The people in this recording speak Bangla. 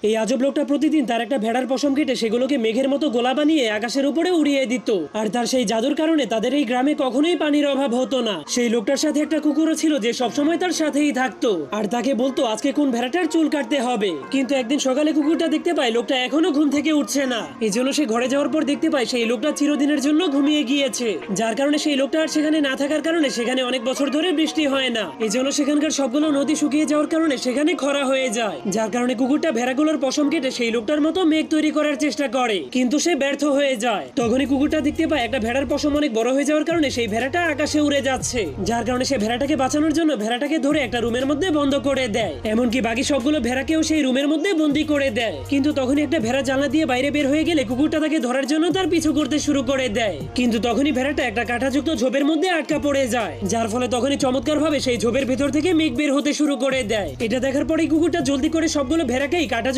এই আজব লোকটা প্রতিদিন তার একটা ভেড়ার পশম কেটে সেগুলোকে মেঘের মতো গোলা বানিয়ে আকাশের উপরে উড়িয়ে দিত। আর তার সেই জাদুর কারণে তাদের এই গ্রামে কখনোই পানির অভাব হতো না। সেই লোকটার সাথে একটা কুকুরও ছিল যে সবসময় তার সাথেই থাকতো আর তাকে বলতো আজকে কোন ভেড়াটার চুল কাটতে হবে। কিন্তু একদিন সকালে কুকুরটা দেখতে পায় লোকটা এখনো ঘুম থেকে উঠছে না। এই জন্য সে ঘরে যাওয়ার পর দেখতে পায় সেই লোকটা চিরদিনের জন্য ঘুমিয়ে গিয়েছে। যার কারণে সেই লোকটা আর সেখানে না থাকার কারণে সেখানে অনেক বছর ধরে বৃষ্টি হয় না। এই জন্য সেখানকার সবগুলো নদী শুকিয়ে যাওয়ার কারণে সেখানে খরা হয়ে যায়। যার কারণে কুকুরটা ভেড়াগুলোর পশম কেটে সেই লোকটার মতো মেঘ তৈরি করার চেষ্টা করে, কিন্তু সে ব্যর্থ হয়ে যায়। তখনই কুকুরটা দেখতে পায় একটা ভেড়ার পশম অনেক বড় হয়ে যাওয়ার কারণে সেই ভেড়াটা আকাশে উড়ে যাচ্ছে। যার কারণে সে ভেড়াটাকে বাঁচানোর জন্য ভেড়াটাকে ধরে একটা রুমের মধ্যে বন্ধ করে দেয়। এমনকি বাকি সবগুলো ভেড়াকেও সেই রুমের মধ্যে বন্দি করে দেয়। কিন্তু তখনই একটা ভেড়া জানলা দিয়ে বাইরে বের হয়ে গেলে কুকুরটা তাকে ধরার জন্য তার পিছু করতে শুরু করে দেয়। কিন্তু তখনই ভেড়াটা একটা কাঁটাযুক্ত ঝোপের মধ্যে আটকা পড়ে যায়। যার ফলে তখনই চমৎকার ভাবে সেই ঝোপের ভেতর থেকে মেঘ বের হতে শুরু করে দেয়। এটা দেখার পরেই কুকুরটা জলদি করে সবগুলো ভেড়াকেই কাঁটা